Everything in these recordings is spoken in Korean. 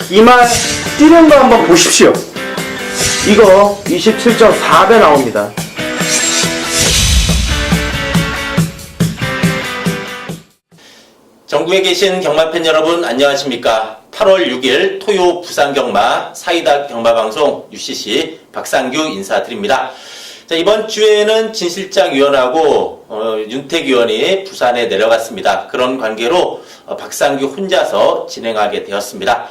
이 말 뛰는 거 한번 보십시오. 이거 27.4배 나옵니다. 전국에 계신 경마팬 여러분 안녕하십니까. 8월 6일 토요 부산경마 사이다 경마방송 UCC 박상규 인사드립니다. 자, 이번 주에는 진 실장 위원하고 윤택 위원이 부산에 내려갔습니다. 그런 관계로 박상규 혼자서 진행하게 되었습니다.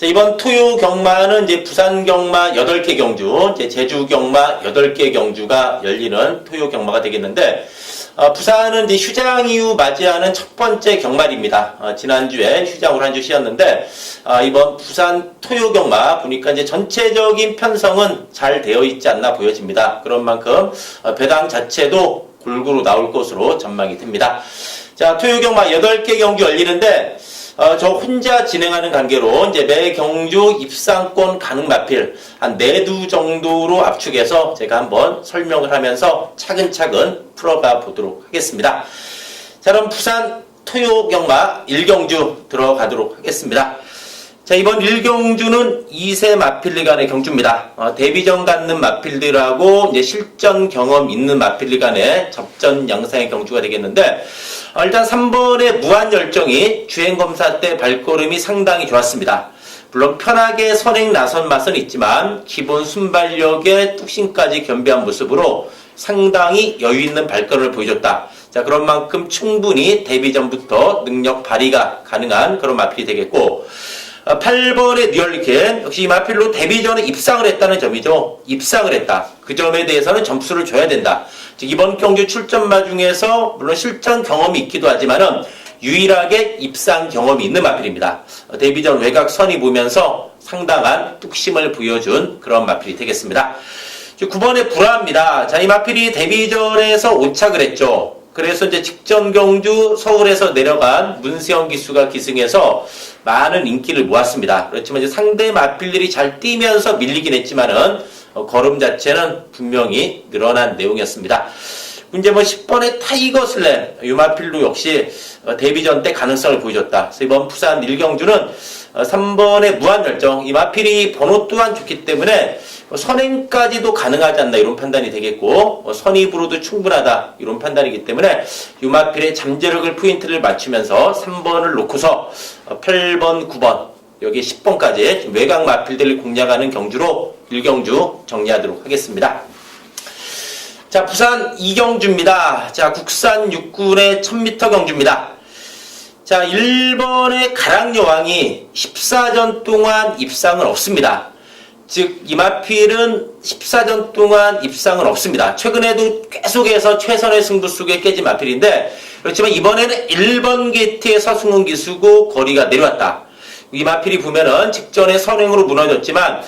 자, 이번 토요 경마는 이제 부산 경마 8개 경주, 이제 제주 경마 8개 경주가 열리는 토요 경마가 되겠는데, 부산은 이제 휴장 이후 맞이하는 첫 번째 경마입니다. 지난주에 휴장으로 한 주 쉬었는데, 이번 부산 토요 경마 보니까 이제 전체적인 편성은 잘 되어 있지 않나 보여집니다. 그런 만큼 배당 자체도 골고루 나올 것으로 전망이 됩니다. 자, 토요 경마 8개 경주 열리는데, 저 혼자 진행하는 관계로 이제 매 경주 입상권 가능 마필 한 4두 정도로 압축해서 제가 한번 설명을 하면서 차근차근 풀어가 보도록 하겠습니다. 자, 그럼 부산 토요 경마 1경주 들어가도록 하겠습니다. 자, 이번 1경주는 2세 마필리 간의 경주입니다. 데뷔전 갖는 마필들하고 이제 실전 경험 있는 마필리 간의 접전 양상의 경주가 되겠는데, 일단 3번의 무한열정이 주행검사 때 발걸음이 상당히 좋았습니다. 물론 편하게 선행 나선 맛은 있지만 기본 순발력에 뚝심까지 겸비한 모습으로 상당히 여유있는 발걸음을 보여줬다. 자, 그런 만큼 충분히 데뷔 전부터 능력 발휘가 가능한 그런 마필이 되겠고, 8번의 뉴얼리켄 역시 이 마필로 데뷔 전에 입상을 했다는 점이죠. 입상을 했다. 그 점에 대해서는 점수를 줘야 된다. 즉 이번 경주 출전마 중에서 물론 실전 경험이 있기도 하지만은 유일하게 입상 경험이 있는 마필입니다. 데뷔 전 외곽 선이 보면서 상당한 뚝심을 보여준 그런 마필이 되겠습니다. 9번의 불화입니다. 자, 이 마필이 데뷔 전에서 오착을 했죠. 그래서 이제 직전 경주 서울에서 내려간 문세영 기수가 기승해서 많은 인기를 모았습니다. 그렇지만 이제 상대 마필들이 잘 뛰면서 밀리긴 했지만은 걸음 자체는 분명히 늘어난 내용이었습니다. 이제 10번의 타이거 슬램 이 마필도 역시 데뷔전 때 가능성을 보여줬다. 그래서 이번 부산 1경주는 3번의 무한열정 이 마필이 번호 또한 좋기 때문에 선행까지도 가능하지 않나 이런 판단이 되겠고 선입으로도 충분하다 이런 판단이기 때문에 이 마필의 잠재력을 포인트를 맞추면서 3번을 놓고서 8번, 9번 여기 10번까지 외곽 마필들을 공략하는 경주로 1경주 정리하도록 하겠습니다. 자, 부산 2경주입니다. 자, 국산 육군의 1000m 경주입니다. 자, 1번의 가락여왕이 14전 동안 입상은 없습니다. 즉, 이 마필은 14전 동안 입상은 없습니다. 최근에도 계속해서 최선의 승부 속에 깨진 마필인데, 그렇지만 이번에는 1번 게이트의 서승훈 기수고 거리가 내려왔다. 이 마필이 보면은 직전에 선행으로 무너졌지만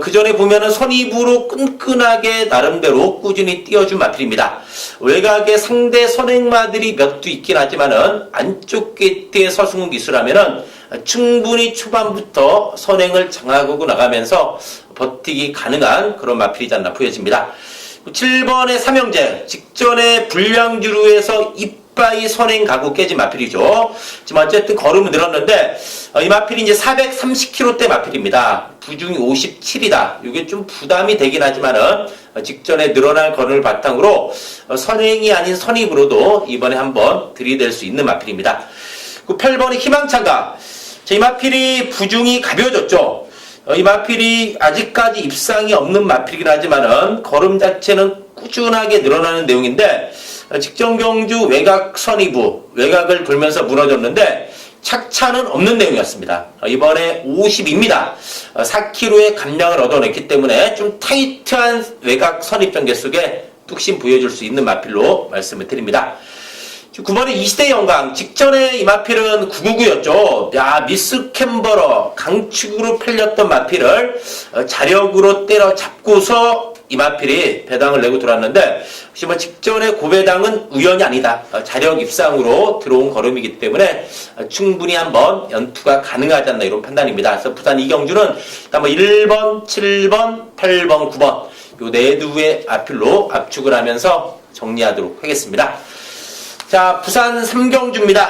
그 전에 보면은 선입으로 끈끈하게 나름대로 꾸준히 뛰어준 마필입니다. 외곽에 상대 선행마들이 몇 두 있긴 하지만은 안쪽 게이트의 서승훈 기수라면은 충분히 초반부터 선행을 장악하고 나가면서 버티기 가능한 그런 마필이지 않나 보여집니다. 7번의 삼형제 직전에 불량주루에서 이빠이 선행 가고 깨진 마필이죠. 지금 어쨌든 걸음은 늘었는데 이 마필이 이제 430kg대 마필입니다. 부중이 57이다. 이게 좀 부담이 되긴 하지만은 직전에 늘어난 걸음을 바탕으로 선행이 아닌 선입으로도 이번에 한번 들이댈 수 있는 마필입니다. 8번의 희망차가 이 마필이 부중이 가벼워졌죠. 이 마필이 아직까지 입상이 없는 마필이긴 하지만은 걸음 자체는 꾸준하게 늘어나는 내용인데 직전 경주 외곽 선이부 외곽을 돌면서 무너졌는데 착차는 없는 내용이었습니다. 이번에 50입니다. 4kg의 감량을 얻어냈기 때문에 좀 타이트한 외곽 선입 전개 속에 뚝심 보여줄 수 있는 마필로 말씀을 드립니다. 9번의 이시대 영광 직전에 이 마필은 999였죠. 야, 미스 캠버러 강축으로 팔렸던 마필을 자력으로 때려잡고서 이 마필이 배당을 내고 들어왔는데 혹시 직전에 고배당은 우연이 아니다. 자력 입상으로 들어온 걸음이기 때문에 충분히 한번 연투가 가능하지 않나 이런 판단입니다. 그래서 부산 2경주는 일단 1번, 7번, 8번, 9번 요 4두의 마필로 압축을 하면서 정리하도록 하겠습니다. 자, 부산 3경주입니다.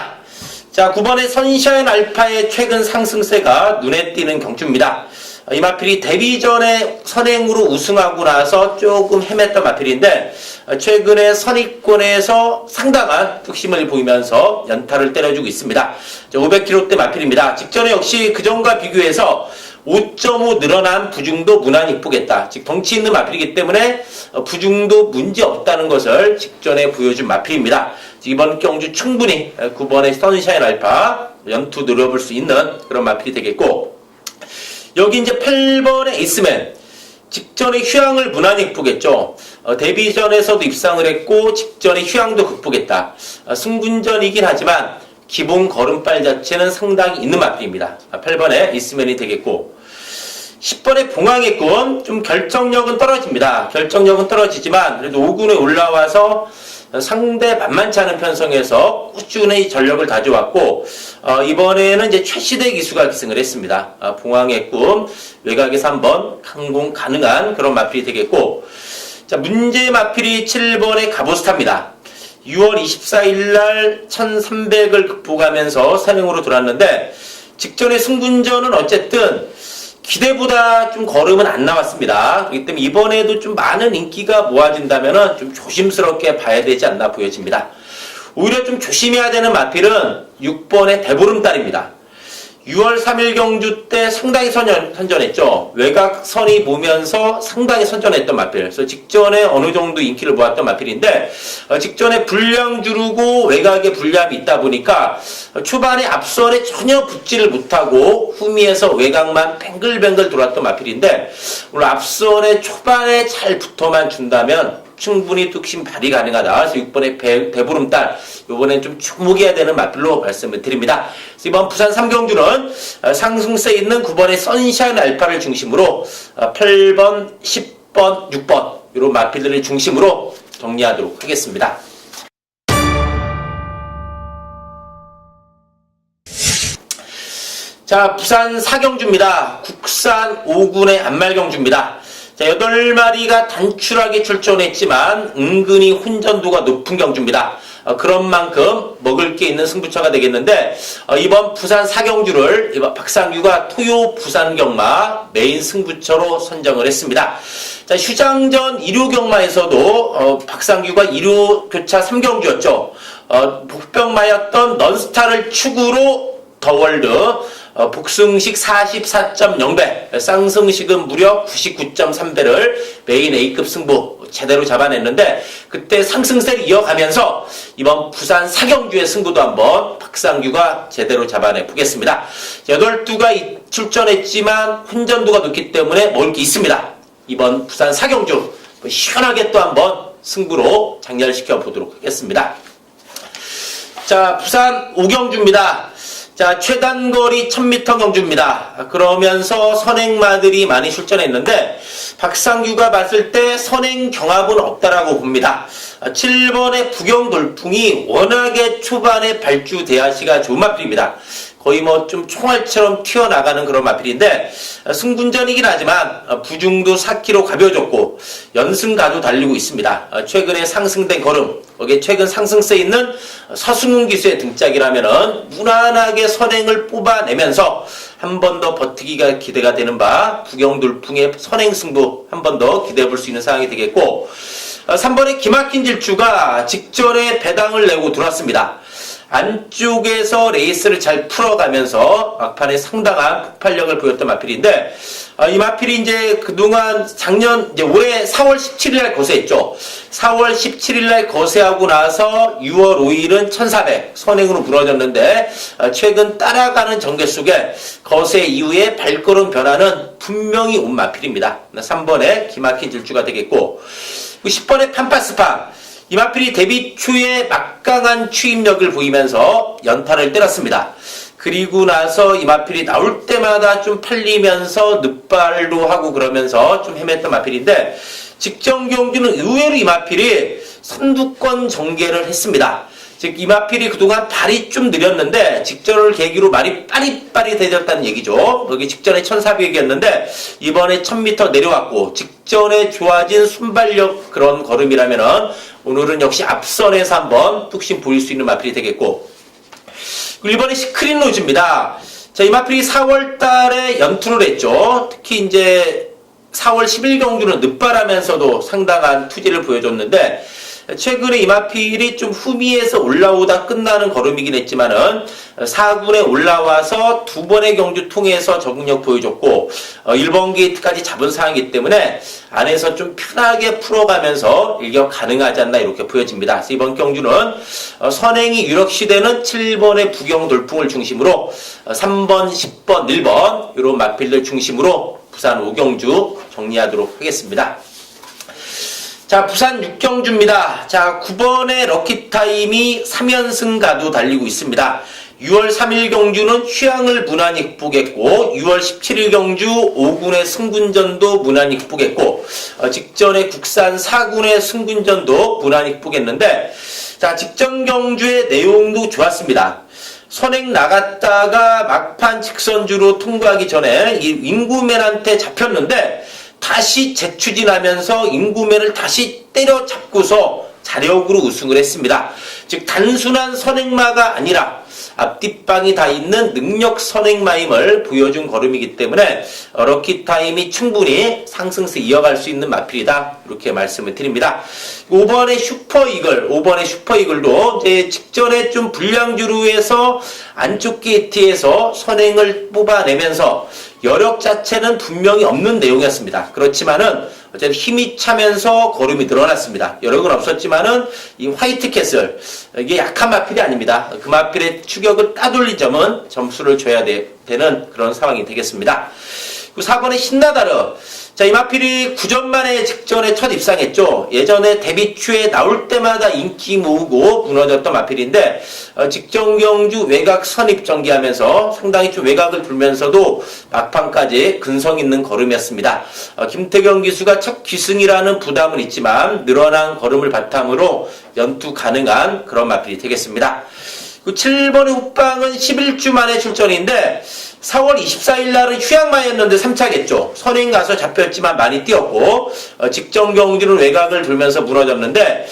자, 9번의 선샤인 알파의 최근 상승세가 눈에 띄는 경주입니다. 이 마필이 데뷔전에 선행으로 우승하고 나서 조금 헤맸던 마필인데 최근에 선입권에서 상당한 뚝심을 보이면서 연타를 때려주고 있습니다. 500kg대 마필입니다. 직전에 역시 그전과 비교해서 5.5 늘어난 부중도 무난히 이쁘겠다. 즉 덩치 있는 마필이기 때문에 부중도 문제 없다는 것을 직전에 보여준 마필입니다. 이번 경주 충분히 9번의 선샤인 알파 연투 노려볼 수 있는 그런 마필이 되겠고, 여기 이제 8번의 에이스맨 직전에 휴양을 무난히 극복했죠. 데뷔전에서도 입상을 했고 직전에 휴양도 극복했다. 승분전이긴 하지만 기본 걸음발 자체는 상당히 있는 마필입니다. 8번의 에이스맨이 되겠고, 10번의 봉황의 꿈 좀 결정력은 떨어집니다. 결정력은 떨어지지만 그래도 5군에 올라와서 상대 만만치 않은 편성에서 꾸준히 전력을 다져왔고, 이번에는 이제 최시대 기수가 기승을 했습니다. 봉황의 꿈 외곽에서 한번 항공 가능한 그런 마필이 되겠고, 자, 문제 마필이 7번의 가보스타입니다. 6월 24일 날 1300을 극복하면서 선행으로 들어왔는데 직전의 승분전은 어쨌든 기대보다 좀 걸음은 안 나왔습니다. 그렇기 때문에 이번에도 좀 많은 인기가 모아진다면 좀 조심스럽게 봐야 되지 않나 보여집니다. 오히려 좀 조심해야 되는 마필은 6번의 대보름달입니다. 6월 3일 경주 때 상당히 선전했죠. 외곽선이 보면서 상당히 선전했던 마필. 그래서 직전에 어느 정도 인기를 모았던 마필인데 직전에 불량 주르고 외곽에 불량이 있다 보니까 초반에 앞선에 전혀 붙지를 못하고 후미에서 외곽만 뱅글뱅글 돌았던 마필인데 오늘 앞선에 초반에 잘 붙어만 준다면 충분히 뚝심 발휘 가능하다. 그래서 6번의 대보름달 이번엔 좀 주목해야 되는 마필로 말씀을 드립니다. 그래서 이번 부산 3경주는 상승세 있는 9번의 선샤인 알파를 중심으로 8번, 10번, 6번 이런 마필들을 중심으로 정리하도록 하겠습니다. 자, 부산 4경주입니다. 국산 5군의 안말경주입니다. 자, 8마리가 단출하게 출전했지만 은근히 혼전도가 높은 경주입니다. 그런 만큼 먹을 게 있는 승부처가 되겠는데 이번 부산 4경주를 이번 박상규가 토요 부산경마 메인 승부처로 선정을 했습니다. 자, 휴장전 1호 경마에서도 박상규가 1호 교차 3경주였죠. 복병마였던 넌스타를 축으로 더월드 복승식 44.0배, 쌍승식은 무려 99.3배를 메인 A급 승부 제대로 잡아냈는데 그때 상승세를 이어가면서 이번 부산 4경주의 승부도 한번 박상규가 제대로 잡아내보겠습니다. 8두가 출전했지만 혼전도가 높기 때문에 먹을 게 있습니다. 이번 부산 4경주 시원하게 또 한번 승부로 장렬시켜 보도록 하겠습니다. 자, 부산 5경주입니다. 자, 최단거리 1000m 경주입니다. 그러면서 선행마들이 많이 출전했는데 박상규가 봤을 때 선행 경합은 없다라고 봅니다. 7번의 부경돌풍이 워낙에 초반에 발주 대하시가 좋은 마필입니다. 거의 뭐 좀 총알처럼 튀어나가는 그런 마필인데 승분전이긴 하지만 부중도 4kg 가벼워졌고 연승가도 달리고 있습니다. 최근에 상승된 걸음, 거기에 최근 상승세 있는 서승훈 기수의 등짝이라면은 무난하게 선행을 뽑아내면서 한 번 더 버티기가 기대가 되는 바 부경돌풍의 선행 승부 한 번 더 기대해 볼 수 있는 상황이 되겠고, 3번의 기막힌 질주가 직전에 배당을 내고 들어왔습니다. 안쪽에서 레이스를 잘 풀어가면서 막판에 상당한 폭발력을 보였던 마필인데 이 마필이 이제 그동안 이제 올해 4월 17일날 거세했죠. 4월 17일날 거세하고 나서 6월 5일은 1400 선행으로 무너졌는데 최근 따라가는 전개 속에 거세 이후에 발걸음 변화는 분명히 온 마필입니다. 3번에 기막힌 질주가 되겠고, 10번에 판파스파 이 마필이 데뷔 초에 막강한 추임력을 보이면서 연타를 때렸습니다. 그리고 나서 이 마필이 나올 때마다 좀 팔리면서 늑발도 하고 그러면서 좀 헤맸던 마필인데 직전 경주는 의외로 이 마필이 선두권 전개를 했습니다. 즉 이 마필이 그동안 발이 좀 느렸는데 직전을 계기로 말이 빠릿빠릿해졌다는 얘기죠. 여기 직전에 1400이었는데 이번에 1000m 내려왔고 직전에 좋아진 순발력 그런 걸음이라면은 오늘은 역시 앞선에서 한번 뚝심 보일 수 있는 마필이 되겠고, 1번에 시크릿 로즈입니다. 자, 이 마필이 4월 달에 연투를 했죠. 특히 이제 4월 10일 경주는 늦바라면서도 상당한 투지를 보여줬는데, 최근에 이 마필이 좀 후미에서 올라오다 끝나는 걸음이긴 했지만은 4군에 올라와서 두 번의 경주 통해서 적응력 보여줬고 1번 게이트까지 잡은 상황이기 때문에 안에서 좀 편하게 풀어가면서 일격 가능하지 않나 이렇게 보여집니다. 그래서 이번 경주는 선행이 유력시되는 7번의 부경 돌풍을 중심으로 3번, 10번, 1번 이런 마필들 중심으로 부산 5경주 정리하도록 하겠습니다. 자, 부산 6경주입니다. 자, 9번의 럭키타임이 3연승 가도 달리고 있습니다. 6월 3일 경주는 휴양을 무난히 극복했고 6월 17일 경주 5군의 승군전도 무난히 극복했고 직전에 국산 4군의 승군전도 무난히 극복했는데, 자, 직전 경주의 내용도 좋았습니다. 선행 나갔다가 막판 직선주로 통과하기 전에 이 인구맨한테 잡혔는데 다시 재추진하면서 인구맨을 다시 때려잡고서 자력으로 우승을 했습니다. 즉 단순한 선행마가 아니라 앞뒷방이 다 있는 능력 선행마임을 보여준 걸음이기 때문에 럭키타임이 충분히 상승세 이어갈 수 있는 마필이다 이렇게 말씀을 드립니다. 5번의 슈퍼이글도 이제 직전에 좀 불량주루에서 안쪽 게이트에서 선행을 뽑아내면서 여력 자체는 분명히 없는 내용이었습니다. 그렇지만은 어쨌든 힘이 차면서 걸음이 늘어났습니다. 여력은 없었지만은 이 화이트 캐슬 이게 약한 마필이 아닙니다. 그 마필의 추격을 따돌린 점은 점수를 줘야 되는 그런 상황이 되겠습니다. 4번의 신나다르. 자, 이 마필이 9전 만에 직전에 첫 입상했죠. 예전에 데뷔 초에 나올 때마다 인기 모으고 무너졌던 마필인데 직전 경주 외곽 선입 전개하면서 상당히 좀 외곽을 불면서도 막판까지 근성 있는 걸음이었습니다. 김태경 기수가 첫 귀승이라는 부담은 있지만 늘어난 걸음을 바탕으로 연투 가능한 그런 마필이 되겠습니다. 7번의 호빵은 11주 만에 출전인데 4월 24일 날은 휴양마였는데 3차겠죠. 선행 가서 잡혔지만 많이 뛰었고 직전 경주는 외곽을 돌면서 무너졌는데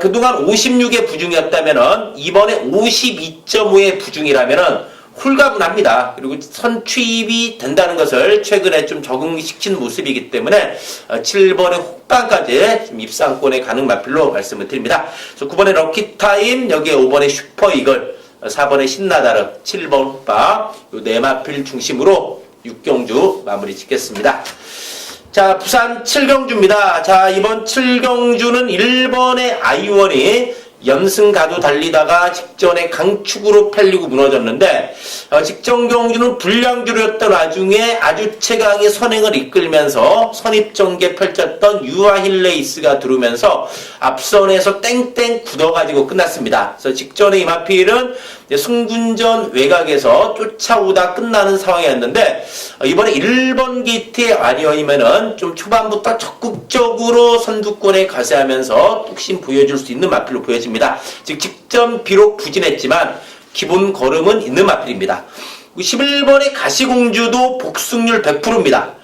그동안 56의 부중이었다면은 이번에 52.5의 부중이라면은 홀가분합니다. 그리고 선취입이 된다는 것을 최근에 좀 적응시킨 모습이기 때문에 7번의 호빵까지 입상권에 가는 마필로 말씀을 드립니다. 그래서 9번의 럭키타임, 여기에 5번의 슈퍼이글, 4번의 신나다르, 7번 호빵, 요 네 마필 중심으로 6경주 마무리 짓겠습니다. 자, 부산 7경주입니다. 자, 이번 7경주는 1번의 아이원이 연승 가도 달리다가 직전에 강축으로 팔리고 무너졌는데 직전 경주는 불량주로였던 와중에 아주 최강의 선행을 이끌면서 선입전개 펼쳤던 유아힐 레이스가 들어오면서 앞선에서 땡땡 굳어가지고 끝났습니다. 그래서 직전에 이 마필은 승군전 외곽에서 쫓아오다 끝나는 상황이었는데 이번에 1번 게이트의 아니어이면은 좀 초반부터 적극적으로 선두권에 가세하면서 뚝심 보여줄 수 있는 마필로 보여집니다. 즉 직전 비록 부진했지만 기본 걸음은 있는 마필입니다. 11번의 가시공주도 복승률 100%입니다.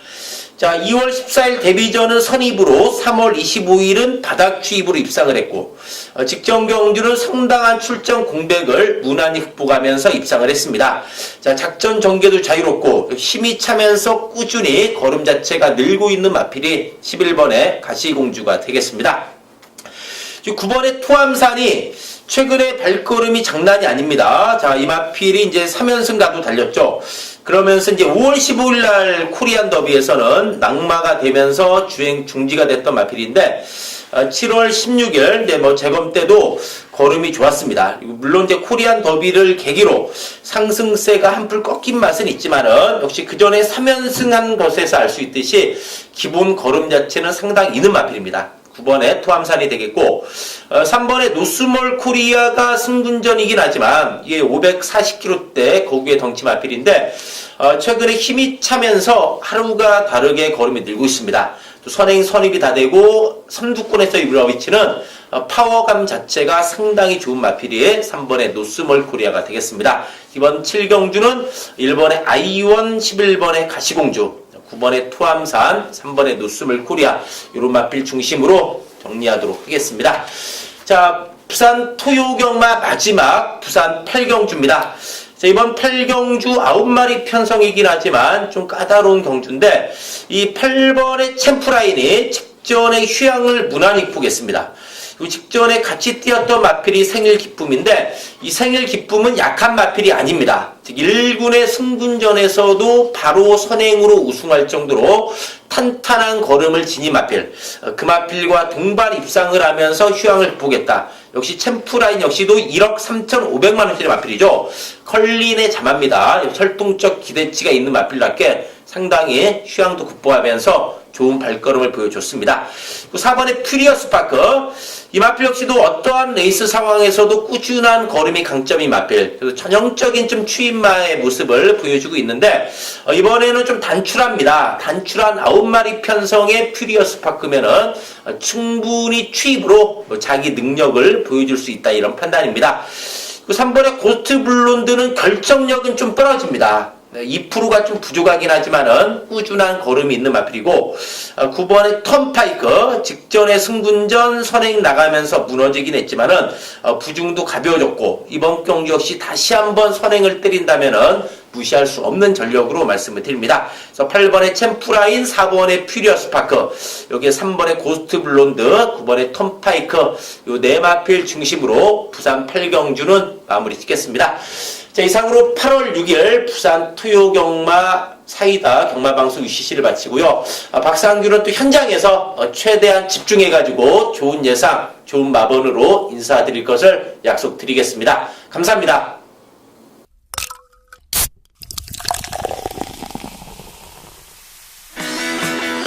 자, 2월 14일 데뷔전은 선입으로 3월 25일은 바닥 추입으로 입상을 했고 직전 경주는 상당한 출전 공백을 무난히 극복하면서 입상을 했습니다. 자, 작전 전개도 자유롭고 힘이 차면서 꾸준히 걸음 자체가 늘고 있는 마필이 11번의 가시공주가 되겠습니다. 9번의 토암산이 최근에 발걸음이 장난이 아닙니다. 자, 이 마필이 이제 3연승 가도 달렸죠. 그러면서 이제 5월 15일 날 코리안 더비에서는 낙마가 되면서 주행 중지가 됐던 마필인데 7월 16일 이제 재검 때도 걸음이 좋았습니다. 물론 이제 코리안 더비를 계기로 상승세가 한풀 꺾인 맛은 있지만은 역시 그 전에 3연승한 것에서 알 수 있듯이 기본 걸음 자체는 상당히 있는 마필입니다. 9번에 토암산이 되겠고 3번에 노스몰 코리아가 승군전이긴 하지만 이게 540kg대 거구의 덩치 마필인데 최근에 힘이 차면서 하루가 다르게 걸음이 늘고 있습니다. 또 선행 선입이 다 되고 선두권에서 이루어 위치는 파워감 자체가 상당히 좋은 마필이 3번의 노스몰 코리아가 되겠습니다. 이번 7경주는 1번의 아이원, 11번의 가시공주, 9번의 토암산, 3번의 노스몰 코리아 이런 마필 중심으로 정리하도록 하겠습니다. 자, 부산 토요경마 마지막 부산 8경주입니다. 자, 이번 8경주 9마리 편성이긴 하지만 좀 까다로운 경주인데 이 8번의 챔프라인이 직전에 휴양을 무난히 보겠습니다. 이 직전에 같이 뛰었던 마필이 생일 기쁨인데 이 생일 기쁨은 약한 마필이 아닙니다. 즉 1군의 승군전에서도 바로 선행으로 우승할 정도로 탄탄한 걸음을 지닌 마필, 그 마필과 동반 입상을 하면서 휴양을 보겠다. 역시 챔프라인 역시도 1억 3,500만원짜리 마필이죠. 컬린의 자마입니다. 철동적 기대치가 있는 마필답게 상당히 휴양도 극복하면서 좋은 발걸음을 보여줬습니다. 4번의 퓨리어스 파크, 이 마필 역시도 어떠한 레이스 상황에서도 꾸준한 걸음이 강점인 마필, 그래서 전형적인 좀 추임마의 모습을 보여주고 있는데 이번에는 좀 단출합니다. 단출한 9마리 편성의 퓨리어스 파크면은 충분히 추입으로 자기 능력을 보여줄 수 있다, 이런 판단입니다. 3번의 고스트 블론드는 결정력은 좀 떨어집니다. 2%가 좀 부족하긴 하지만은 꾸준한 걸음이 있는 마필이고, 9번의 턴파이크, 직전에 승군전 선행 나가면서 무너지긴 했지만은 부중도 가벼워졌고 이번 경주 역시 다시 한번 선행을 때린다면은 무시할 수 없는 전력으로 말씀을 드립니다. 그래서 8번의 챔프라인, 4번의 퓨리어스 파크, 여기에 3번의 고스트 블론드, 9번의 턴파이크, 요 네 마필 중심으로 부산 8경주는 마무리 짓겠습니다. 자, 이상으로 8월 6일 부산 토요경마 사이다 경마방송 UCC를 마치고요. 박상규는 또 현장에서 최대한 집중해가지고 좋은 예상, 좋은 마번으로 인사드릴 것을 약속드리겠습니다. 감사합니다.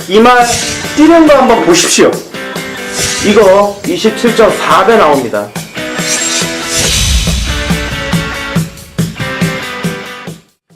이 말 뛰는 거 한번 보십시오. 이거 27.4배 나옵니다.